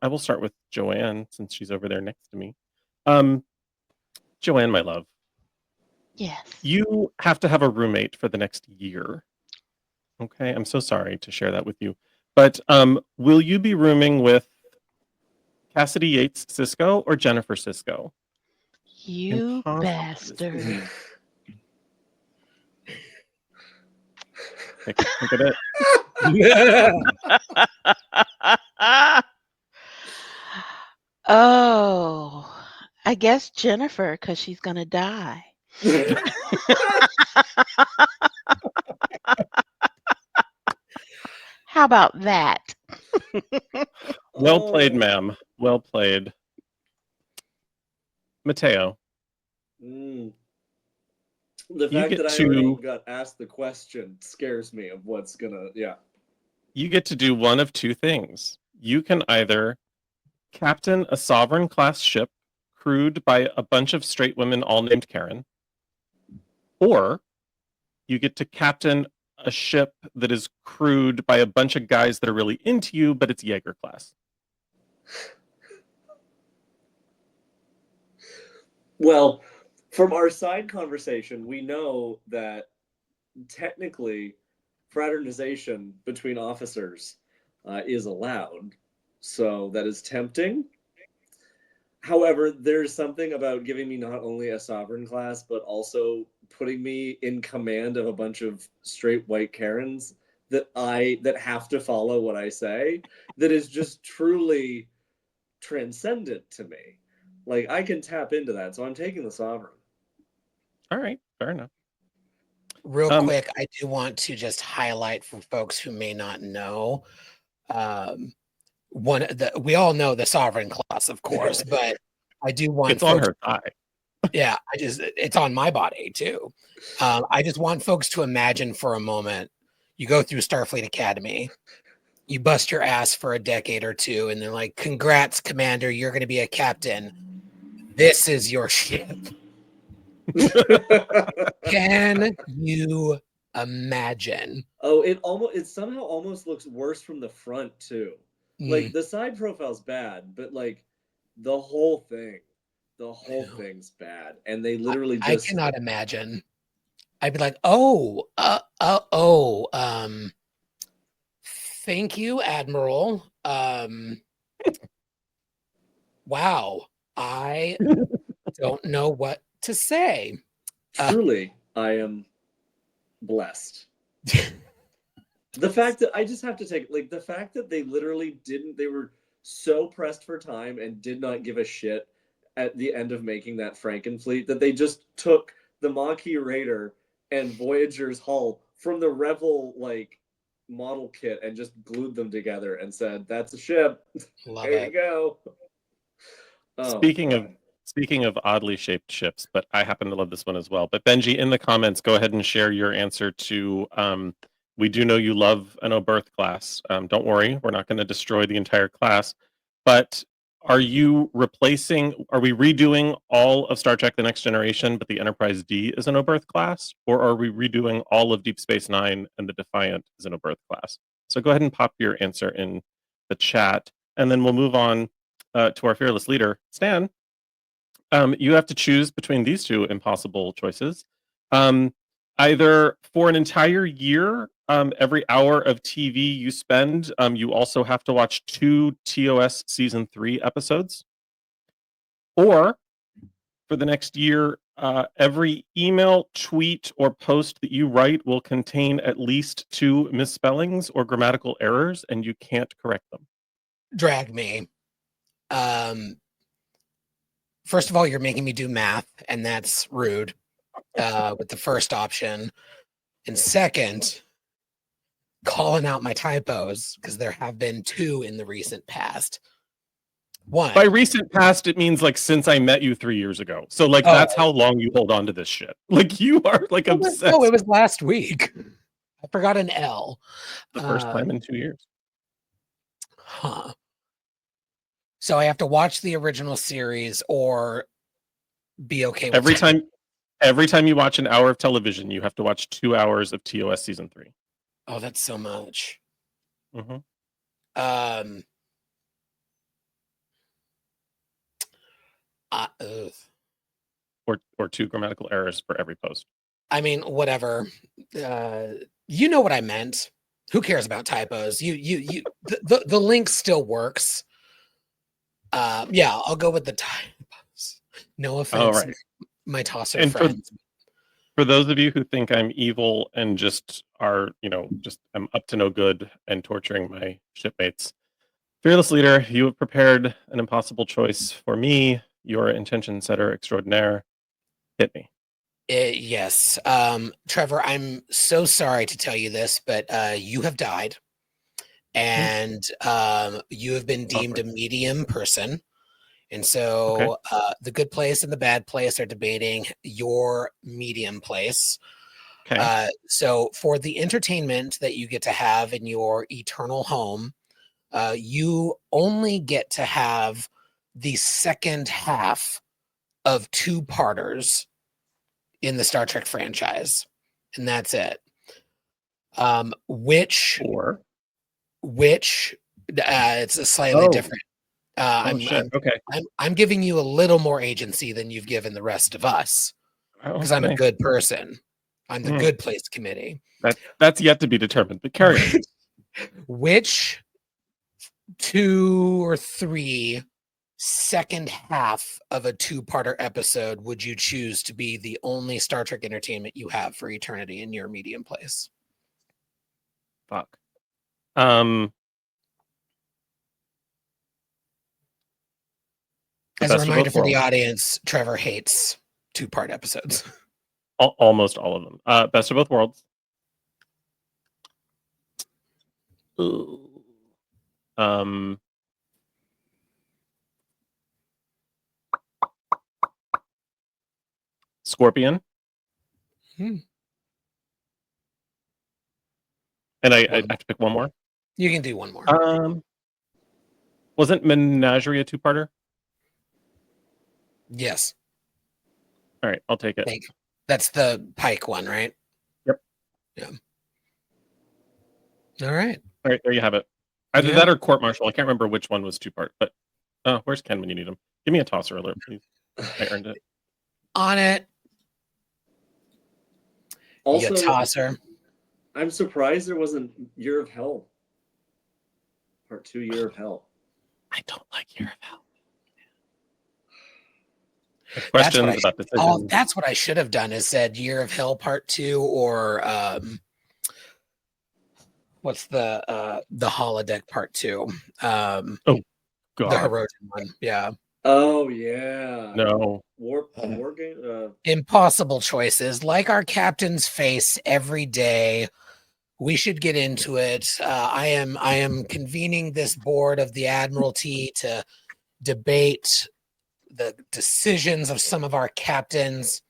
I will start with Joanne since she's over there next to me. Um, Joanne, my love, Yes. you have to have a roommate for the next year. Okay, I'm so sorry to share that with you. But will you be rooming with Cassidy Yates Sisko or Jennifer Sisko? You Impossible. bastard. Think of it. Oh, I guess Jennifer, because she's going to die. How about that? Well played, Oh. ma'am. Well played. Mateo, Mm. The you fact get that I already to got asked the question scares me of what's gonna. Yeah. you get to do one of two things. You can either captain a sovereign class ship crewed by a bunch of straight women all named Karen, or you get to captain a ship that is crewed by a bunch of guys that are really into you, but it's Jaeger class. Well, from our side conversation, we know that technically fraternization between officers is allowed. So that is tempting. However, there's something about giving me not only a sovereign class, but also putting me in command of a bunch of straight white Karens that have to follow what I say, that is just truly transcendent to me. Like I can tap into that, so I'm taking the sovereign. All right, fair enough. Real quick, I do want to just highlight for folks who may not know. We all know the sovereign class, of course, but I do want it's on her thigh. Yeah, it's on my body too. I just want folks to imagine for a moment. You go through Starfleet Academy, you bust your ass for a decade or two, and they're like, "Congrats, Commander, you're going to be a captain. This is your ship." Can you imagine? Oh, it somehow almost looks worse from the front too. Like the side profile's bad, but like the whole thing's bad. And they literally I just cannot imagine. I'd be like, thank you, Admiral. Wow, I don't know what to say. Truly, I am blessed. The fact that I just have to take like the fact that they literally didn't they were so pressed for time and did not give a shit at the end of making that Frankenfleet that they just took the Maquis Raider and Voyager's hull from the Revel like model kit and just glued them together and said, "That's a ship. There you go." Oh, Speaking of oddly shaped ships, but I happen to love this one as well. But Benji, in the comments, go ahead and share your answer to we do know you love an Oberth class. Don't worry, we're not going to destroy the entire class. But are we redoing all of Star Trek The Next Generation, but the Enterprise D is an Oberth class? Or are we redoing all of Deep Space Nine and the Defiant is an Oberth class? So go ahead and pop your answer in the chat, and then we'll move on to our fearless leader, Stan. You have to choose between these two impossible choices. Either for an entire year, every hour of TV you spend, you also have to watch 2 TOS Season 3 episodes. Or for the next year, every email, tweet, or post that you write will contain at least 2 misspellings or grammatical errors, and you can't correct them. Drag me. First of all, you're making me do math, and that's rude with the first option. And second, calling out my typos, because there have been 2 in the recent past. One. By recent past, it means like since I met you 3 years ago. So like that's how long you hold on to this shit. Like you are like obsessed. No, it was last week. I forgot an L. The first time in 2 years. Huh. So I have to watch the original series or be okay with every time you watch an hour of television, you have to watch 2 hours of TOS Season 3. Oh, that's so much. Mm-hmm. Ugh. or 2 grammatical errors for every post. I mean, whatever. You know what I meant. Who cares about typos? The link still works. Yeah, I'll go with the typos. No offense, right. my tosser And friends. For those of you who think I'm evil and just are, just I'm up to no good and torturing my shipmates, fearless leader, you have prepared an impossible choice for me, your intention setter extraordinaire. Hit me. Yes. Trevor, I'm so sorry to tell you this, but you have died. And you have been deemed a medium person. And so the good place and the bad place are debating your medium place. Okay. So for the entertainment that you get to have in your eternal home, you only get to have the second half of 2-parters in the Star Trek franchise. And that's it. Which it's a slightly different. I'm giving you a little more agency than you've given the rest of us because I'm a good person. I'm the good place committee. That's yet to be determined, but carry on. Which 2 or 3 second half of a 2-parter episode would you choose to be the only Star Trek entertainment you have for eternity in your medium place? Fuck. As a reminder for the audience, Trevor hates 2-part episodes. Almost all of them. Best of both worlds. Scorpion. And I have to pick one more. You can do one more. Wasn't Menagerie a 2-parter? Yes. All right, I'll take it. That's the Pike one, right? Yep. Yeah. All right. All right, there you have it. Either that or Court Martial. I can't remember which one was 2-part, but where's Ken when you need him? Give me a tosser alert, please. I earned it. On it. Also, you tosser. I'm surprised there wasn't Year of Hell. Part 2, Year of Hell. I don't like Year of Hell. Questions about decisions. Oh, that's what I should have done is said Year of Hell Part 2 or what's the holodeck Part 2? Oh God. The Herodian one. Yeah. Oh yeah. No. War game. Impossible choices, like our captains face every day. We should get into it. I am convening this board of the Admiralty to debate the decisions of some of our captains.